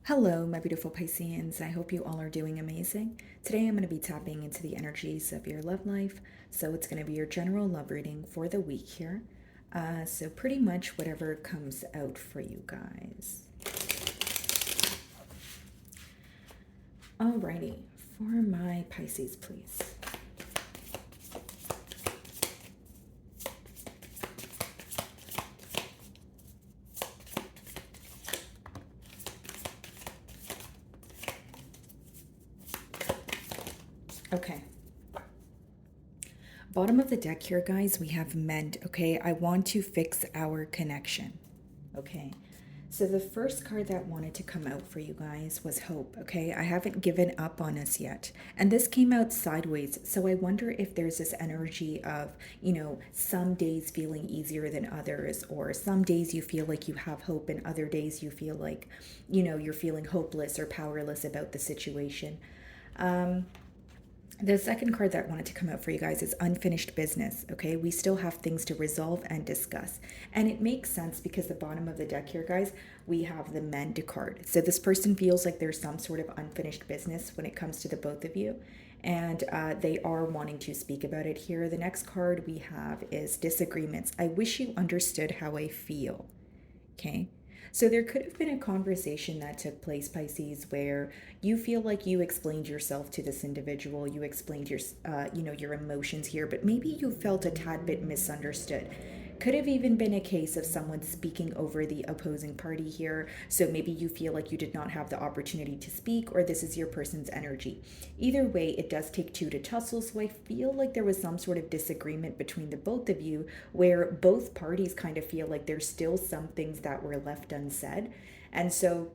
Hello, my beautiful Pisceans. I hope you all are doing amazing. Today I'm going to be tapping into the energies of your love life. So it's going to be your general love reading for the week here. So pretty much whatever comes out for you guys. Alrighty, for my Pisces, please. Okay. Bottom of the deck here, guys, we have mend. Okay, I want to fix our connection. Okay, so the first card that wanted to come out for you guys was hope. Okay, I haven't given up on us yet, and this came out sideways, so I wonder if there's this energy of, some days feeling easier than others, or some days you feel like you have hope and other days you feel like, you're feeling hopeless or powerless about the situation. The second card that wanted to come out for you guys is unfinished business. Okay, we still have things to resolve and discuss. And it makes sense because the bottom of the deck here, guys, we have the mend card. So this person feels like there's some sort of unfinished business when it comes to the both of you. And they are wanting to speak about it here. The next card we have is disagreements. I wish you understood how I feel. Okay. So there could have been a conversation that took place, Pisces, where you feel like you explained yourself to this individual, you explained your emotions here, but maybe you felt a tad bit misunderstood. Could have even been a case of someone speaking over the opposing party here. So maybe you feel like you did not have the opportunity to speak, or this is your person's energy. Either way, it does take two to tussle. So I feel like there was some sort of disagreement between the both of you where both parties kind of feel like there's still some things that were left unsaid. And so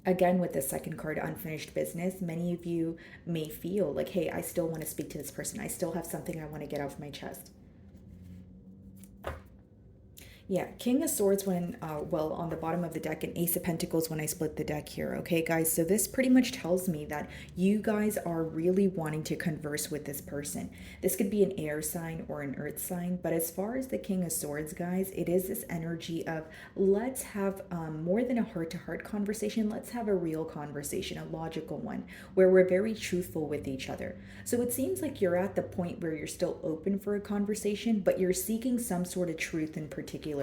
again, with the second card, unfinished business, many of you may feel like, hey, I still want to speak to this person. I still have something I want to get off my chest. Yeah, King of Swords when, on the bottom of the deck, and Ace of Pentacles when I split the deck here. Okay, guys, so this pretty much tells me that you guys are really wanting to converse with this person. This could be an air sign or an earth sign, but as far as the King of Swords, guys, it is this energy of let's have more than a heart-to-heart conversation. Let's have a real conversation, a logical one, where we're very truthful with each other. So it seems like you're at the point where you're still open for a conversation, but you're seeking some sort of truth in particular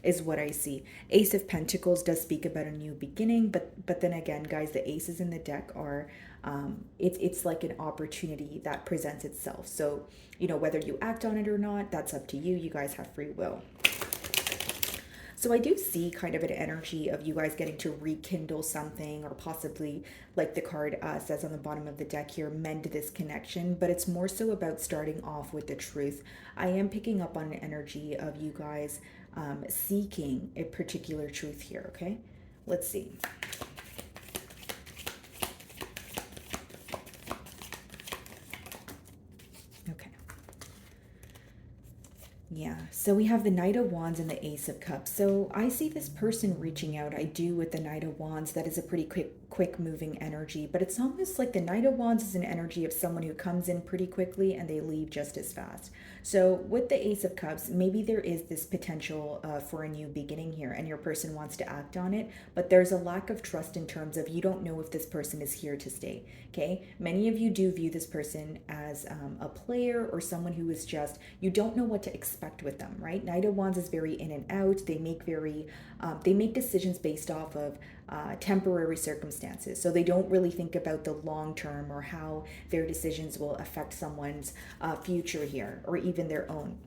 is what I see. Ace of Pentacles does speak about a new beginning, but then again, guys, the aces in the deck are it's like an opportunity that presents itself. So, whether you act on it or not, that's up to you. You guys have free will. So I do see kind of an energy of you guys getting to rekindle something, or possibly, like the card says on the bottom of the deck here, mend this connection. But it's more so about starting off with the truth. I am picking up on an energy of you guys seeking a particular truth here. Okay, let's see. Okay. Yeah, so we have the Knight of Wands and the Ace of Cups. So I see this person reaching out. I do with the Knight of Wands. That is a pretty quick moving energy, but it's almost like the Knight of Wands is an energy of someone who comes in pretty quickly and they leave just as fast. So with the Ace of Cups, maybe there is this potential for a new beginning here and your person wants to act on it, but there's a lack of trust in terms of you don't know if this person is here to stay. Okay, many of you do view this person as a player or someone who is just, you don't know what to expect with them, right? Knight of Wands is very in and out. They make decisions based off of temporary circumstances. So they don't really think about the long term or how their decisions will affect someone's future here, or even their own.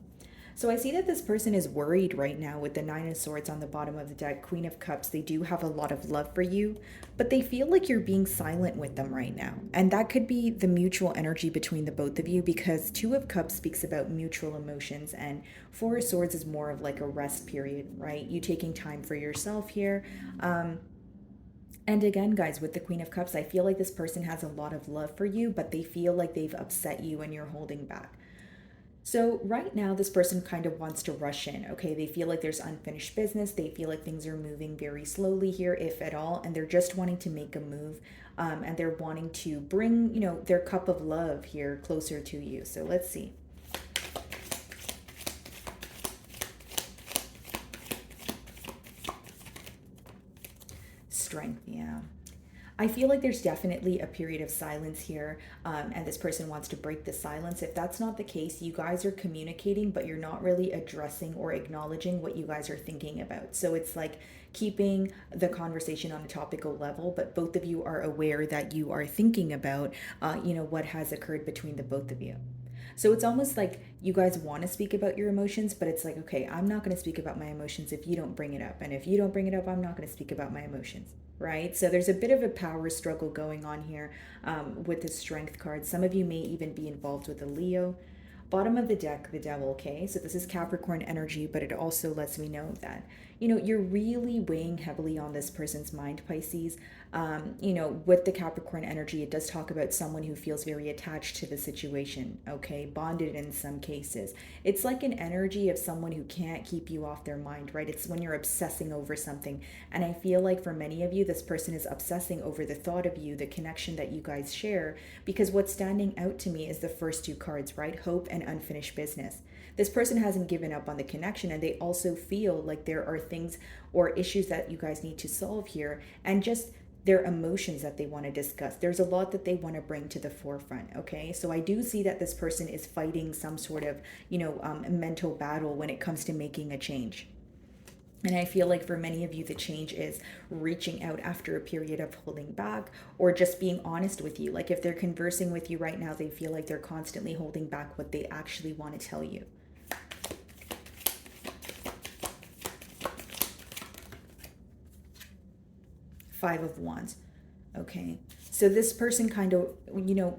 So I see that this person is worried right now with the Nine of Swords on the bottom of the deck, Queen of Cups. They do have a lot of love for you, but they feel like you're being silent with them right now. And that could be the mutual energy between the both of you, because Two of Cups speaks about mutual emotions and Four of Swords is more of like a rest period, right? You taking time for yourself here. And again, guys, with the Queen of Cups, I feel like this person has a lot of love for you, but they feel like they've upset you and you're holding back. So right now, this person kind of wants to rush in, okay? They feel like there's unfinished business. They feel like things are moving very slowly here, if at all, and they're just wanting to make a move, and they're wanting to bring, their cup of love here closer to you. So let's see. Strength, yeah. I feel like there's definitely a period of silence here, and this person wants to break the silence. If that's not the case, you guys are communicating, but you're not really addressing or acknowledging what you guys are thinking about. So it's like keeping the conversation on a topical level, but both of you are aware that you are thinking about, what has occurred between the both of you. So it's almost like you guys want to speak about your emotions, but it's like, okay, I'm not going to speak about my emotions if you don't bring it up. And if you don't bring it up, I'm not going to speak about my emotions, right? So there's a bit of a power struggle going on here with the strength card. Some of you may even be involved with a Leo. Bottom of the deck, the devil, okay? So this is Capricorn energy, but it also lets me know that, you're really weighing heavily on this person's mind, Pisces. With the Capricorn energy, it does talk about someone who feels very attached to the situation, okay? Bonded in some cases. It's like an energy of someone who can't keep you off their mind, right? It's when you're obsessing over something. And I feel like for many of you, this person is obsessing over the thought of you, the connection that you guys share, because what's standing out to me is the first two cards, right? Hope and unfinished business. This person hasn't given up on the connection, and they also feel like there are things or issues that you guys need to solve here, and just their emotions that they want to discuss. There's a lot that they want to bring to the forefront, okay? So I do see that this person is fighting some sort of, mental battle when it comes to making a change. And I feel like for many of you, the change is reaching out after a period of holding back, or just being honest with you. Like if they're conversing with you right now, they feel like they're constantly holding back what they actually want to tell you. Five of Wands. Okay. So this person kind of,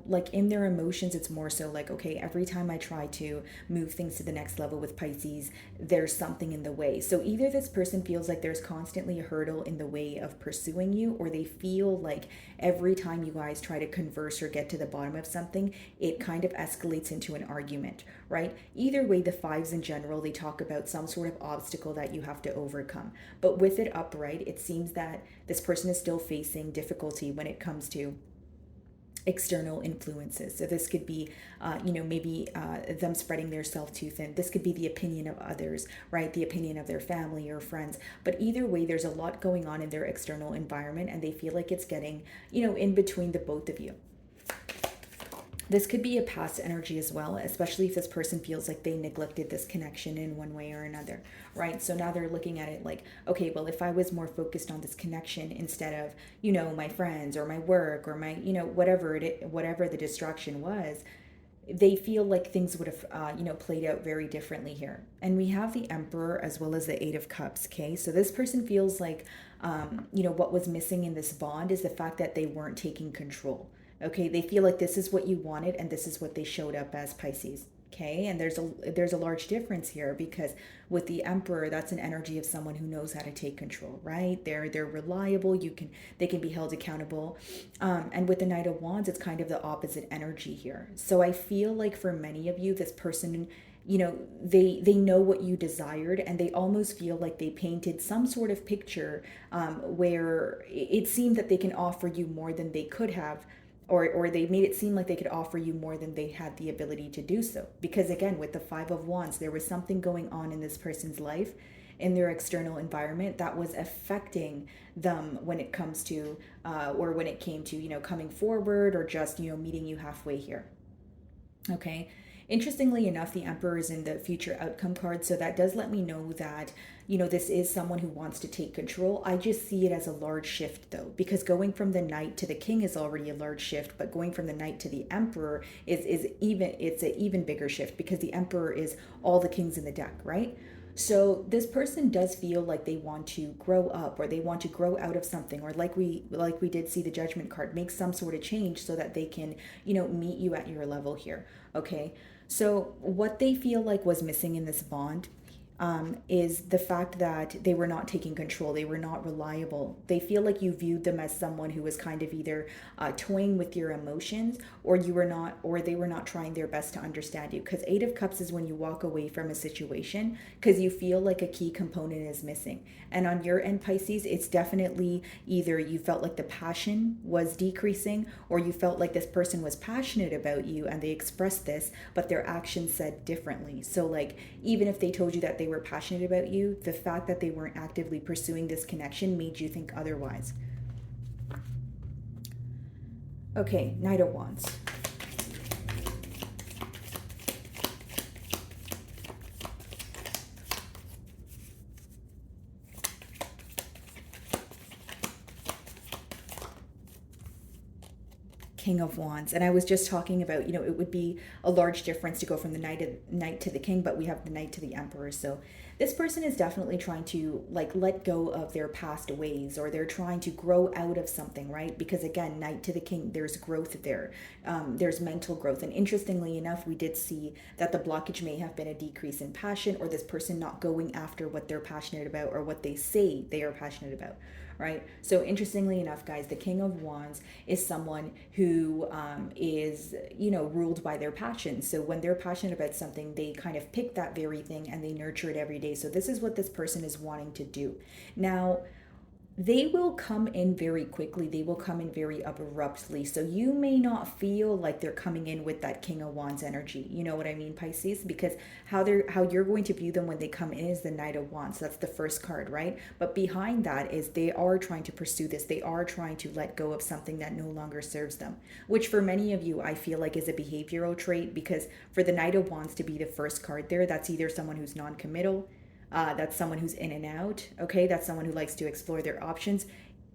like in their emotions, it's more so like, okay, every time I try to move things to the next level with Pisces, there's something in the way. So either this person feels like there's constantly a hurdle in the way of pursuing you, or they feel like every time you guys try to converse or get to the bottom of something, it kind of escalates into an argument, right? Either way, the fives in general, they talk about some sort of obstacle that you have to overcome. But with it upright, it seems that this person is still facing difficulty when it comes to external influences. So this could be, maybe them spreading their self too thin. This could be the opinion of others, right? The opinion of their family or friends. But either way, there's a lot going on in their external environment, and they feel like it's getting, in between the both of you. This could be a past energy as well, especially if this person feels like they neglected this connection in one way or another, right? So now they're looking at it like, okay, well, if I was more focused on this connection instead of, my friends or my work or my, whatever the distraction was, they feel like things would have, played out very differently here. And we have the Emperor as well as the Eight of Cups, okay? So this person feels like, what was missing in this bond is the fact that they weren't taking control. Okay, they feel like this is what you wanted and this is what they showed up as, Pisces. Okay, and there's a large difference here, because with the Emperor, that's an energy of someone who knows how to take control, right? They're reliable. They can be held accountable. And with the Knight of Wands, it's kind of the opposite energy here. So I feel like for many of you, this person, they know what you desired, and they almost feel like they painted some sort of picture where it seemed that they can offer you more than they could have, or they made it seem like they could offer you more than they had the ability to do so. Because again, with the Five of Wands, there was something going on in this person's life, in their external environment, that was affecting them when it comes to, or when it came to, coming forward, or just, meeting you halfway here. Okay. Interestingly enough, the Emperor is in the future outcome card. So that does let me know that, this is someone who wants to take control. I just see it as a large shift though, because going from the Knight to the King is already a large shift, but going from the Knight to the Emperor it's an even bigger shift, because the Emperor is all the kings in the deck, right? So this person does feel like they want to grow up, or they want to grow out of something, or like we did see the Judgment card, make some sort of change so that they can, meet you at your level here. Okay. So what they feel like was missing in this bond is the fact that they were not taking control. They were not reliable. They feel like you viewed them as someone who was kind of either toying with your emotions, or they were not trying their best to understand you. Because Eight of Cups is when you walk away from a situation because you feel like a key component is missing. And on your end, Pisces, it's definitely either you felt like the passion was decreasing, or you felt like this person was passionate about you and they expressed this, but their actions said differently. So like, even if they told you that they were passionate about you, the fact that they weren't actively pursuing this connection made you think otherwise. Okay, Knight of Wands. King of Wands. And I was just talking about, it would be a large difference to go from the knight to the king, but we have the knight to the emperor. So this person is definitely trying to like let go of their past ways, or they're trying to grow out of something, right? Because again, knight to the king, there's growth there. There's mental growth. And interestingly enough, we did see that the blockage may have been a decrease in passion, or this person not going after what they're passionate about or what they say they are passionate about, right? So interestingly enough, guys, the King of Wands is someone who is, ruled by their passion. So when they're passionate about something, they kind of pick that very thing and they nurture it every day. So this is what this person is wanting to do. Now, they will come in very quickly. They will come in very abruptly. So you may not feel like they're coming in with that King of Wands energy. You know what I mean, Pisces? Because how you're going to view them when they come in is the Knight of Wands. That's the first card, right? But behind that is they are trying to pursue this. They are trying to let go of something that no longer serves them, which for many of you, I feel like is a behavioral trait, because for the Knight of Wands to be the first card there, that's either someone who's non-committal, that's someone who's in and out, okay? That's someone who likes to explore their options.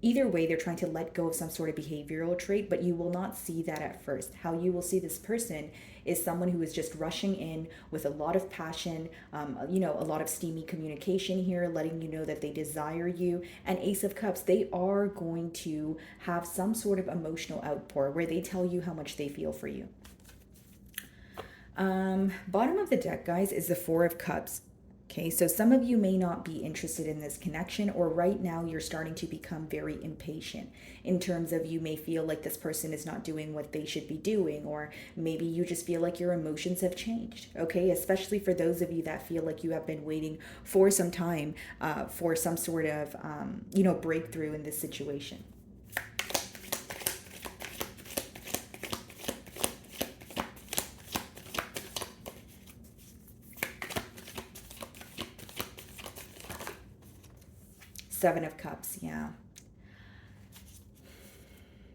Either way, they're trying to let go of some sort of behavioral trait, but you will not see that at first. How you will see this person is someone who is just rushing in with a lot of passion, a lot of steamy communication here, letting you know that they desire you. And Ace of Cups, they are going to have some sort of emotional outpour where they tell you how much they feel for you. Bottom of the deck, guys, is the Four of Cups. Okay, so some of you may not be interested in this connection, or right now you're starting to become very impatient in terms of you may feel like this person is not doing what they should be doing, or maybe you just feel like your emotions have changed. Okay, especially for those of you that feel like you have been waiting for some time for some sort of, breakthrough in this situation. Seven of Cups, yeah.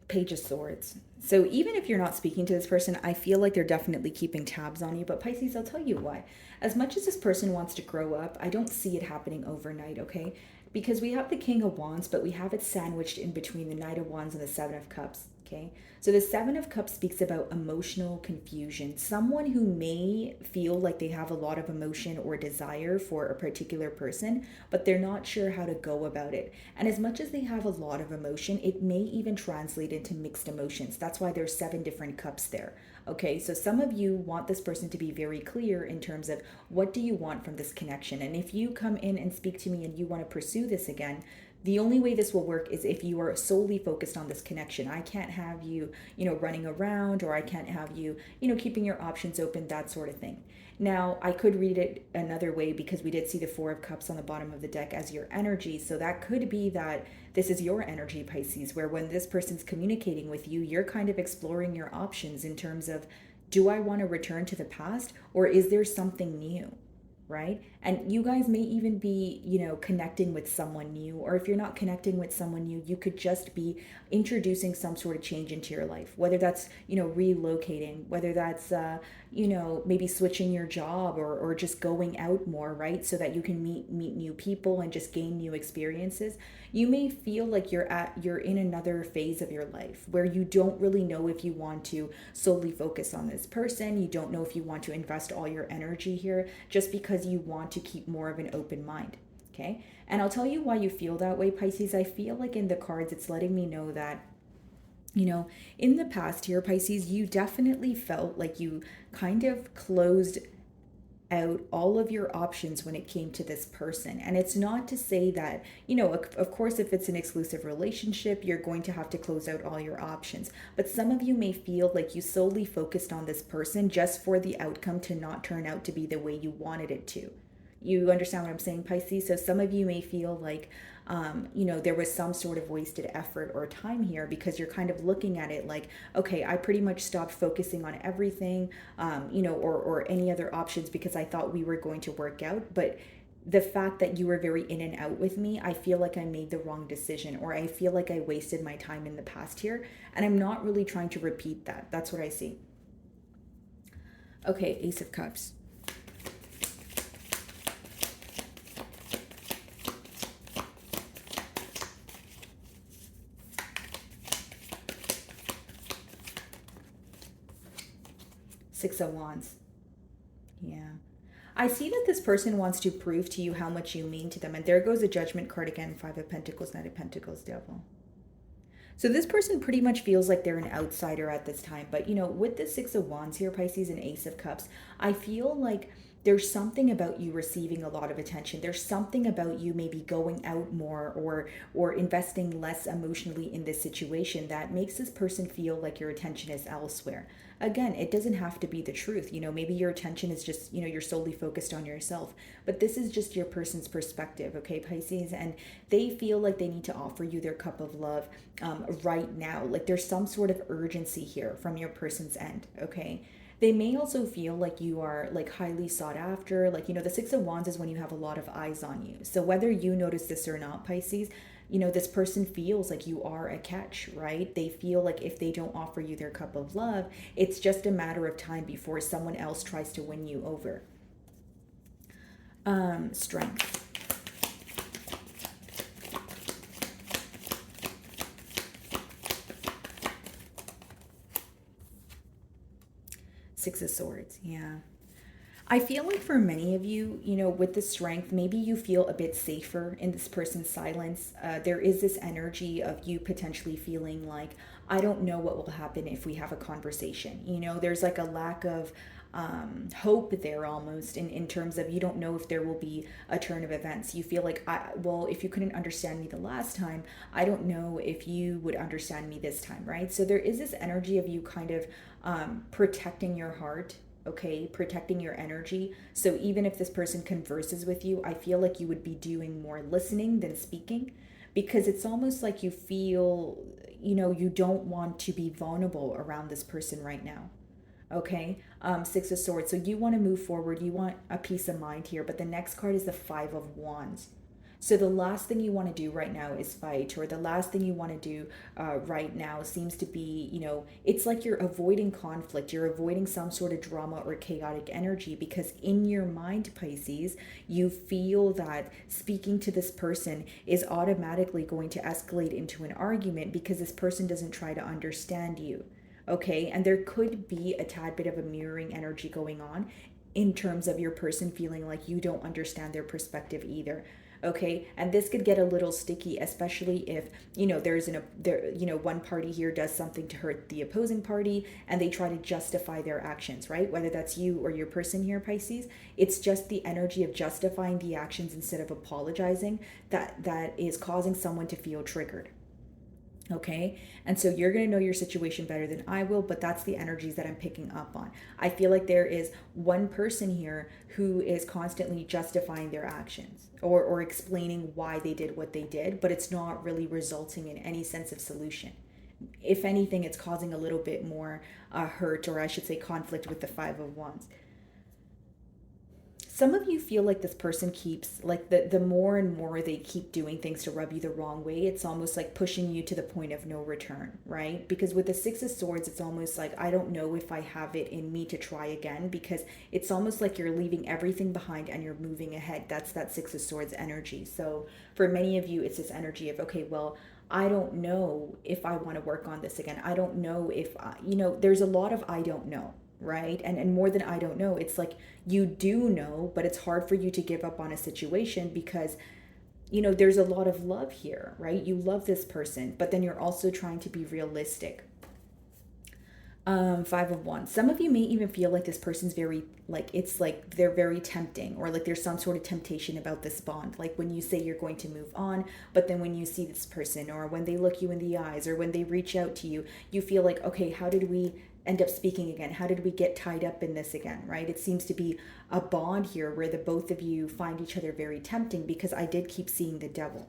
Page of Swords. So even if you're not speaking to this person, I feel like they're definitely keeping tabs on you. But Pisces, I'll tell you why. As much as this person wants to grow up, I don't see it happening overnight, okay? Because we have the King of Wands, but we have it sandwiched in between the Knight of Wands and the Seven of Cups, okay? So the Seven of Cups speaks about emotional confusion. Someone who may feel like they have a lot of emotion or desire for a particular person, but they're not sure how to go about it. And as much as they have a lot of emotion, it may even translate into mixed emotions. That's why there's 7 different cups there. Okay, so some of you want this person to be very clear in terms of what do you want from this connection. And if you come in and speak to me and you want to pursue this again, the only way this will work is if you are solely focused on this connection. I can't have you, running around, or I can't have you, keeping your options open, that sort of thing. Now, I could read it another way, because we did see the Four of Cups on the bottom of the deck as your energy. So that could be that this is your energy, Pisces, where when this person's communicating with you, you're kind of exploring your options in terms of, do I want to return to the past, or is there something new? Right? And you guys may even be, connecting with someone new, or if you're not connecting with someone new, you could just be introducing some sort of change into your life, whether that's, relocating, whether that's, maybe switching your job, or just going out more, right? So that you can meet new people and just gain new experiences. You may feel like you're in another phase of your life where you don't really know if you want to solely focus on this person. You don't know if you want to invest all your energy here, just because you want to keep more of an open mind. Okay. And I'll tell you why you feel that way, Pisces. I feel like in the cards, it's letting me know that, in the past here, Pisces, you definitely felt like you kind of closed out all of your options when it came to this person. And it's not to say that, of course, if it's an exclusive relationship, you're going to have to close out all your options. But some of you may feel like you solely focused on this person just for the outcome to not turn out to be the way you wanted it to. You understand what I'm saying, Pisces? So some of you may feel like, there was some sort of wasted effort or time here, because you're kind of looking at it like, okay, I pretty much stopped focusing on everything, or any other options, because I thought we were going to work out. But the fact that you were very in and out with me, I feel like I made the wrong decision, or I feel like I wasted my time in the past here, and I'm not really trying to repeat that. That's what I see. Okay, Ace of Cups. Six of Wands. Yeah. I see that this person wants to prove to you how much you mean to them. And there goes the Judgment card again. Five of Pentacles, Knight of Pentacles, Devil. So this person pretty much feels like they're an outsider at this time. But, with the Six of Wands here, Pisces, and Ace of Cups, I feel like there's something about you receiving a lot of attention. There's something about you maybe going out more, or investing less emotionally in this situation that makes this person feel like your attention is elsewhere. Again, it doesn't have to be the truth. Maybe your attention is just, you're solely focused on yourself. But this is just your person's perspective, okay, Pisces? And they feel like they need to offer you their cup of love right now. Like there's some sort of urgency here from your person's end, okay? They may also feel like you are like highly sought after. Like, the Six of Wands is when you have a lot of eyes on you. So whether you notice this or not, Pisces, this person feels like you are a catch, right? They feel like if they don't offer you their cup of love, it's just a matter of time before someone else tries to win you over. Strength. Six of Swords, yeah. I feel like for many of you, with the strength, maybe you feel a bit safer in this person's silence. There is this energy of you potentially feeling like, I don't know what will happen if we have a conversation. There's like a lack of hope there almost in terms of you don't know if there will be a turn of events. You feel like, well, if you couldn't understand me the last time, I don't know if you would understand me this time, right? So there is this energy of you kind of protecting your heart, okay, protecting your energy. So even if this person converses with you, I feel like you would be doing more listening than speaking, because it's almost like you feel, you don't want to be vulnerable around this person right now. Okay, Six of Swords. So you want to move forward. You want a peace of mind here. But the next card is the Five of Wands. So the last thing you want to do right now is fight, or the last thing you want to do right now seems to be, it's like you're avoiding conflict. You're avoiding some sort of drama or chaotic energy, because in your mind, Pisces, you feel that speaking to this person is automatically going to escalate into an argument because this person doesn't try to understand you. Okay, and there could be a tad bit of a mirroring energy going on in terms of your person feeling like you don't understand their perspective either. Okay, and this could get a little sticky, especially if one party here does something to hurt the opposing party and they try to justify their actions, right? Whether that's you or your person here, Pisces, it's just the energy of justifying the actions instead of apologizing that is causing someone to feel triggered. Okay, and so you're going to know your situation better than I will, but that's the energies that I'm picking up on. I feel like there is one person here who is constantly justifying their actions, or explaining why they did what they did, but it's not really resulting in any sense of solution. If anything, it's causing a little bit more hurt, or I should say conflict, with the Five of Wands. Some of you feel like this person keeps, like, the more and more they keep doing things to rub you the wrong way, it's almost like pushing you to the point of no return, right? Because with the Six of Swords, it's almost like, I don't know if I have it in me to try again, because it's almost like you're leaving everything behind and you're moving ahead. That's that Six of Swords energy. So for many of you, it's this energy of, okay, well, I don't know if I want to work on this again. I don't know if, there's a lot of I don't know, right? And more than I don't know, it's like you do know, but it's hard for you to give up on a situation because there's a lot of love here, right? You love this person, but then you're also trying to be realistic. Five of Wands. Some of you may even feel like this person's very, like, it's like they're very tempting, or like there's some sort of temptation about this bond. Like when you say you're going to move on, but then when you see this person, or when they look you in the eyes, or when they reach out to you, you feel like, okay, how did we end up speaking again? How did we get tied up in this again, right? It seems to be a bond here where the both of you find each other very tempting, because I did keep seeing the Devil.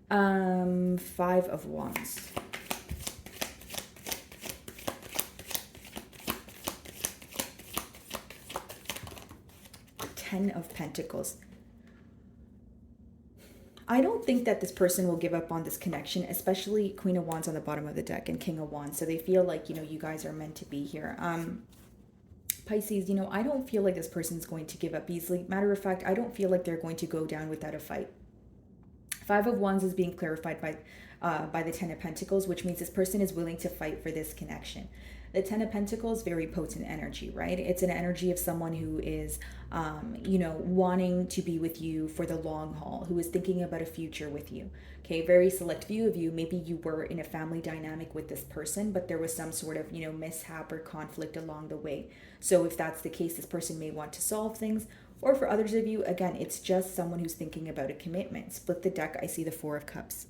Five of Wands. Ten of Pentacles. I don't think that this person will give up on this connection, especially Queen of Wands on the bottom of the deck and King of Wands. So they feel like, you guys are meant to be here. Pisces, I don't feel like this person's going to give up easily. Matter of fact, I don't feel like they're going to go down without a fight. Five of Wands is being clarified by the Ten of Pentacles, which means this person is willing to fight for this connection. The Ten of Pentacles, very potent energy, right? It's an energy of someone who is, wanting to be with you for the long haul, who is thinking about a future with you. Okay, very select view of you. Maybe you were in a family dynamic with this person, but there was some sort of, mishap or conflict along the way. So if that's the case, this person may want to solve things. Or for others of you, again, it's just someone who's thinking about a commitment. Split the deck, I see the Four of Cups.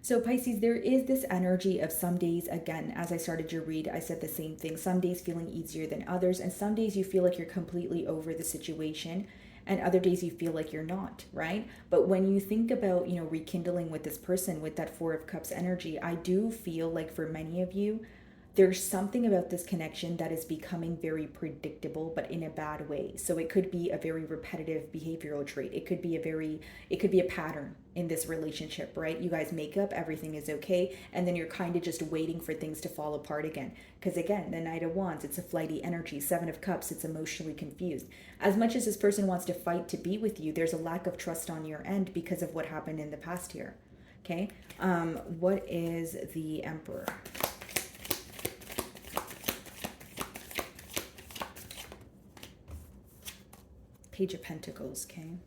So Pisces, there is this energy of some days, again, as I started your read, I said the same thing. Some days feeling easier than others, and some days you feel like you're completely over the situation, and other days you feel like you're not, right? But when you think about, rekindling with this person with that Four of Cups energy, I do feel like for many of you, there's something about this connection that is becoming very predictable, but in a bad way. So it could be a very repetitive behavioral trait. It could be a pattern in this relationship, right? You guys make up, everything is okay, and then you're kind of just waiting for things to fall apart again. Because again, the Knight of Wands, it's a flighty energy. Seven of Cups, it's emotionally confused. As much as this person wants to fight to be with you, there's a lack of trust on your end because of what happened in the past here. Okay, what is the Emperor? Page of Pentacles, okay?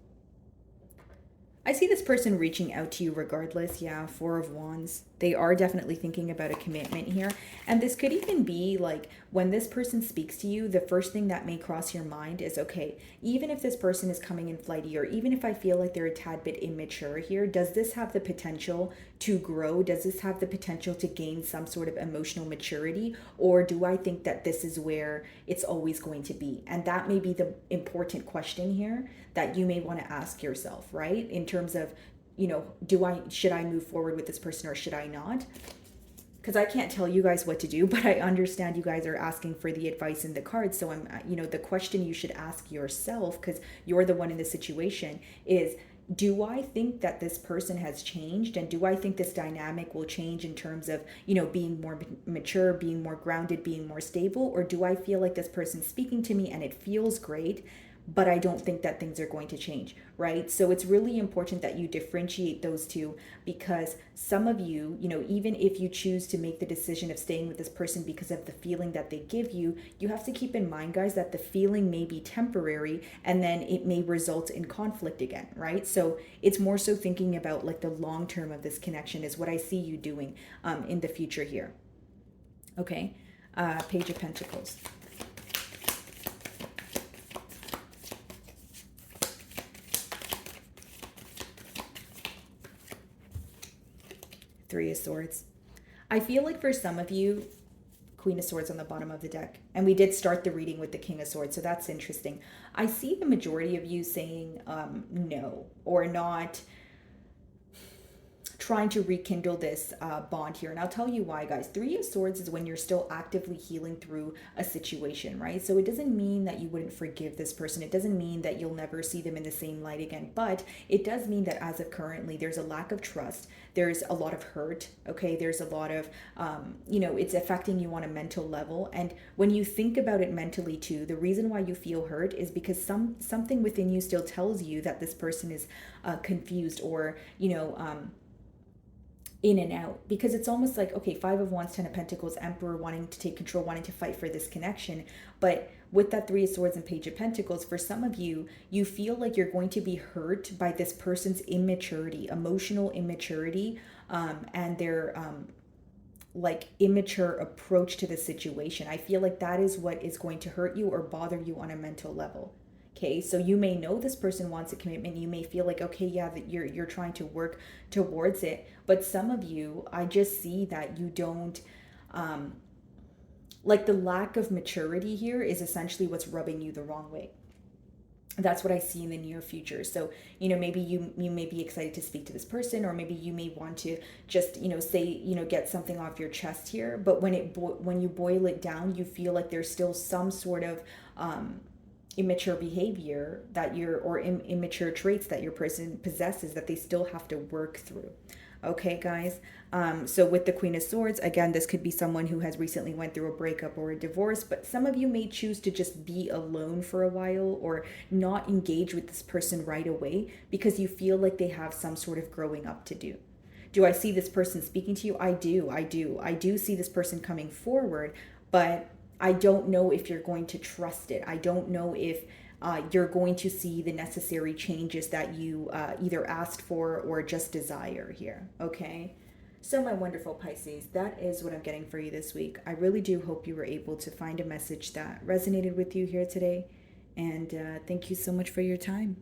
I see this person reaching out to you regardless. Yeah, Four of Wands. They are definitely thinking about a commitment here. And this could even be like when this person speaks to you, the first thing that may cross your mind is, okay, even if this person is coming in flighty, or even if I feel like they're a tad bit immature here, does this have the potential to grow? Does this have the potential to gain some sort of emotional maturity? Or do I think that this is where it's always going to be? And that may be the important question here that you may want to ask yourself, right? In terms of, should I move forward with this person or should I not? Because I can't tell you guys what to do, but I understand you guys are asking for the advice in the cards. So the question you should ask yourself, because you're the one in the situation, is, do I think that this person has changed? And do I think this dynamic will change in terms of, being more mature, being more grounded, being more stable? Or do I feel like this person's speaking to me and it feels great, but I don't think that things are going to change, right? So it's really important that you differentiate those two, because some of you, even if you choose to make the decision of staying with this person because of the feeling that they give you, you have to keep in mind, guys, that the feeling may be temporary and then it may result in conflict again, right? So it's more so thinking about like the long term of this connection is what I see you doing in the future here. Okay, Page of Pentacles. Three of Swords. I feel like for some of you, Queen of Swords on the bottom of the deck. And we did start the reading with the King of Swords, so that's interesting. I see the majority of you saying no, or not trying to rekindle this bond here. And I'll tell you why, guys. Three of Swords is when you're still actively healing through a situation, right? So it doesn't mean that you wouldn't forgive this person. It doesn't mean that you'll never see them in the same light again. But it does mean that as of currently, there's a lack of trust. There's a lot of hurt, okay? There's a lot of, it's affecting you on a mental level. And when you think about it mentally too, the reason why you feel hurt is because something within you still tells you that this person is confused, or, in and out, because it's almost like, okay, Five of Wands, Ten of Pentacles, Emperor wanting to take control, wanting to fight for this connection. But with that Three of Swords and Page of Pentacles, for some of you, you feel like you're going to be hurt by this person's immaturity, emotional immaturity, and their like immature approach to the situation. I feel like that is what is going to hurt you or bother you on a mental level. Okay, so you may know this person wants a commitment. You may feel like, okay, yeah, that you're trying to work towards it. But some of you, I just see that you don't, like the lack of maturity here is essentially what's rubbing you the wrong way. That's what I see in the near future. So, maybe you may be excited to speak to this person, or maybe you may want to just, say, get something off your chest here. But when you boil it down, you feel like there's still some sort of, immature behavior that you're, or immature traits that your person possesses that they still have to work through. Okay, guys. So with the Queen of Swords, again, this could be someone who has recently went through a breakup or a divorce, but some of you may choose to just be alone for a while or not engage with this person right away because you feel like they have some sort of growing up to do. Do I see this person speaking to you? I do. I do see this person coming forward, but I don't know if you're going to trust it. I don't know if you're going to see the necessary changes that you either asked for or just desire here. Okay. So, my wonderful Pisces, that is what I'm getting for you this week. I really do hope you were able to find a message that resonated with you here today. And thank you so much for your time.